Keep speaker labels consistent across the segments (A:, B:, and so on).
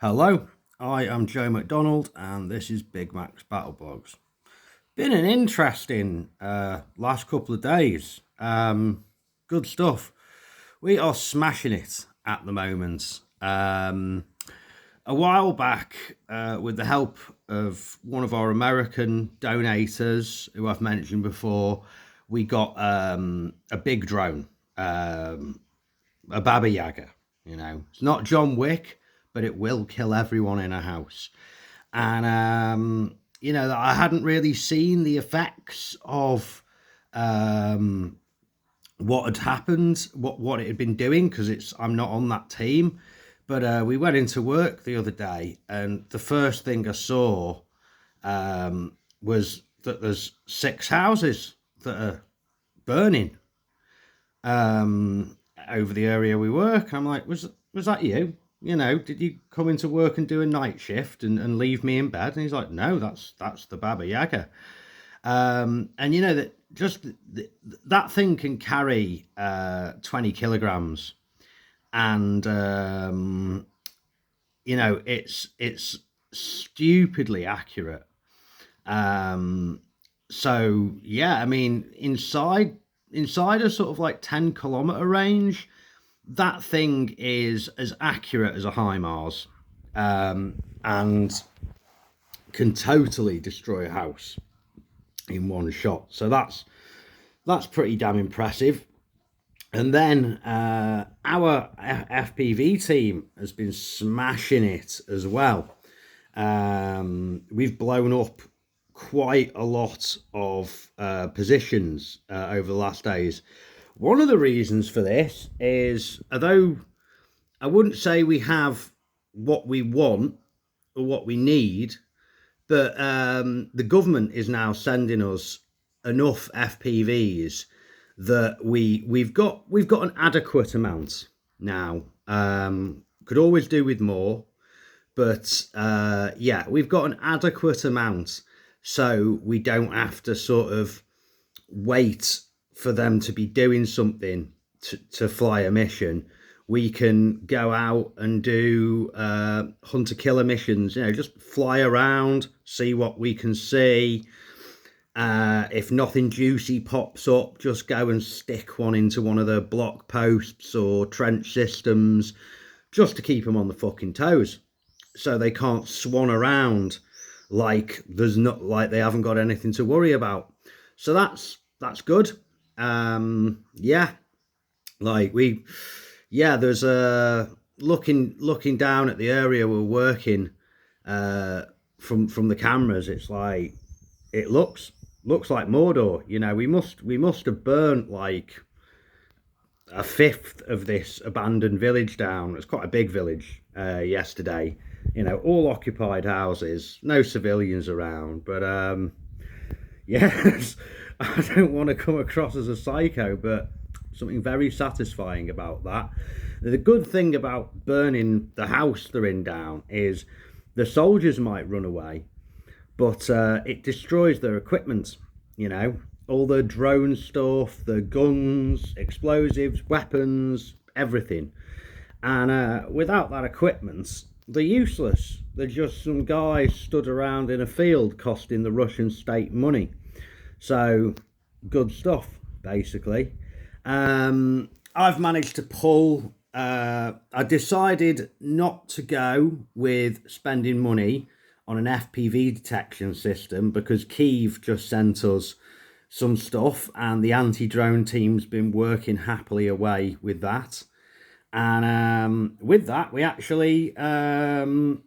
A: Hello, I am Joe McDonald, and this is Big Mac's Battle Blogs. Been an interesting last couple of days. Good stuff. We are smashing it at the moment. A while back, with the help of one of our American donators, who I've mentioned before, we got a big drone, a Baba Yaga. It's not John Wick, but it will kill everyone in a house. And I hadn't really seen the effects of what had happened, what it had been doing, because I'm not on that team. But we went into work the other day, and the first thing I saw was that there's 6 houses that are burning over the area we work. And I'm like, was that you? Did you come into work and do a night shift and leave me in bed? And he's like, no, that's the Baba Yaga. And that thing can carry 20 kilograms, and it's stupidly accurate. So yeah, I mean, inside a sort of like 10-kilometer range, that thing is as accurate as a HIMARS, and can totally destroy a house in one shot. So that's pretty damn impressive. And then our FPV team has been smashing it as well. We've blown up quite a lot of positions over the last days. One of the reasons for this is, although I wouldn't say we have what we want or what we need, but the government is now sending us enough FPVs that we've got an adequate amount now. Could always do with more, but we've got an adequate amount, so we don't have to sort of wait for them to be doing something to fly a mission. We can go out and do hunter-killer missions, just fly around, see what we can see. If nothing juicy pops up, just go and stick one into one of the block posts or trench systems, just to keep them on the fucking toes, so they can't swan around like they haven't got anything to worry about. So that's good. There's looking down at the area we're working from the cameras. It's like, it looks like Mordor. We must have burnt like a fifth of this abandoned village down. It's quite a big village yesterday. All occupied houses, no civilians around. But yes, I don't want to come across as a psycho, but something very satisfying about that. The good thing about burning the house they're in down is the soldiers might run away, but it destroys their equipment. All the drone stuff, the guns, explosives, weapons, everything. And without that equipment, they're useless. They're just some guys stood around in a field costing the Russian state money. So, good stuff, basically. I've managed to pull... I decided not to go with spending money on an FPV detection system, because Kyiv just sent us some stuff, and the anti-drone team's been working happily away with that. And with that, we actually found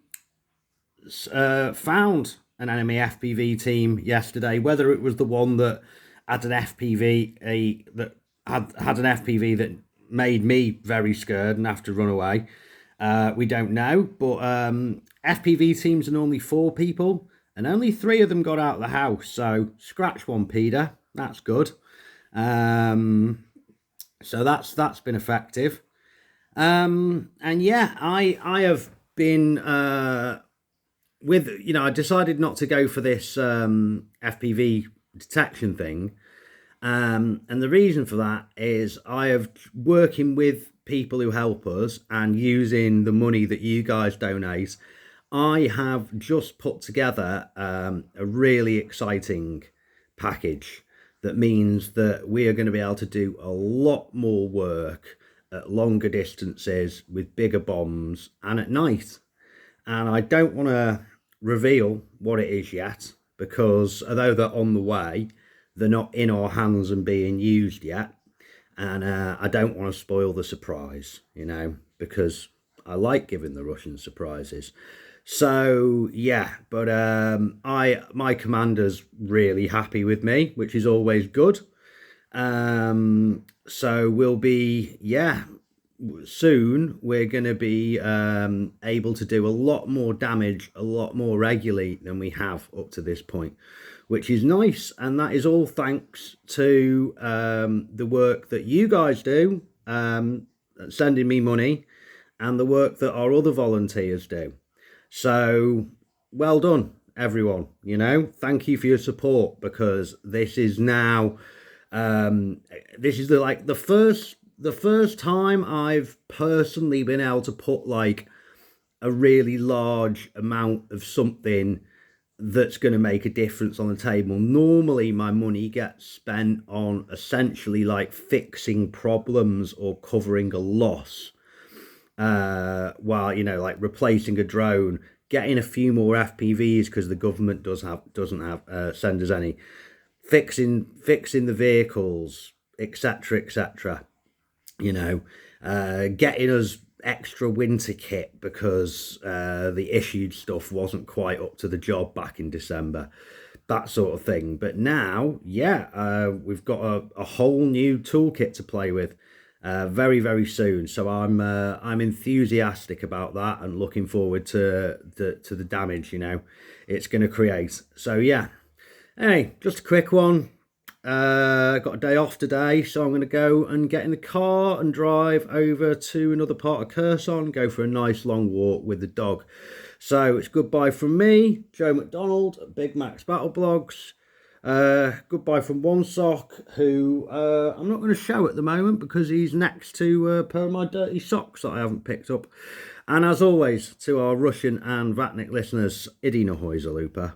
A: an enemy FPV team yesterday. Whether it was the one that had an FPV that had an FPV that made me very scared and have to run away, we don't know. But FPV teams are normally 4 people, and only 3 of them got out of the house. So scratch one, Peter. That's good. So that's been effective. And yeah, I have been I decided not to go for this FPV detection thing. And the reason for that is I have working with people who help us and using the money that you guys donate, I have just put together a really exciting package that means that we are going to be able to do a lot more work at longer distances with bigger bombs and at night. And I don't want to reveal what it is yet because although they're on the way, they're not in our hands and being used yet. And I don't want to spoil the surprise, because I like giving the Russians surprises. So yeah, but my commander's really happy with me, which is always good. So we'll be, soon we're going to be able to do a lot more damage, a lot more regularly than we have up to this point, which is nice. And that is all thanks to the work that you guys do, sending me money, and the work that our other volunteers do. So well done, everyone. Thank you for your support, because this is now this is the first time I've personally been able to put like a really large amount of something that's going to make a difference on the table. Normally my money gets spent on essentially like fixing problems or covering a loss, while like replacing a drone, getting a few more FPVs because the government doesn't have send us any, fixing the vehicles, etc., getting us extra winter kit because the issued stuff wasn't quite up to the job back in December, that sort of thing. But now, we've got a whole new toolkit to play with very, very soon. So I'm enthusiastic about that and looking forward to the damage it's going to create. So yeah, hey, just a quick one. Got a day off today, so I'm going to go and get in the car and drive over to another part of Kherson, go for a nice long walk with the dog. So it's goodbye from me, Joe McDonald at Big Max Battle Blogs. Goodbye from One Sock, who I'm not going to show at the moment because he's next to a pair of my dirty socks that I haven't picked up. And as always, to our Russian and Vatnik listeners, Idi Nahoy Zalupa.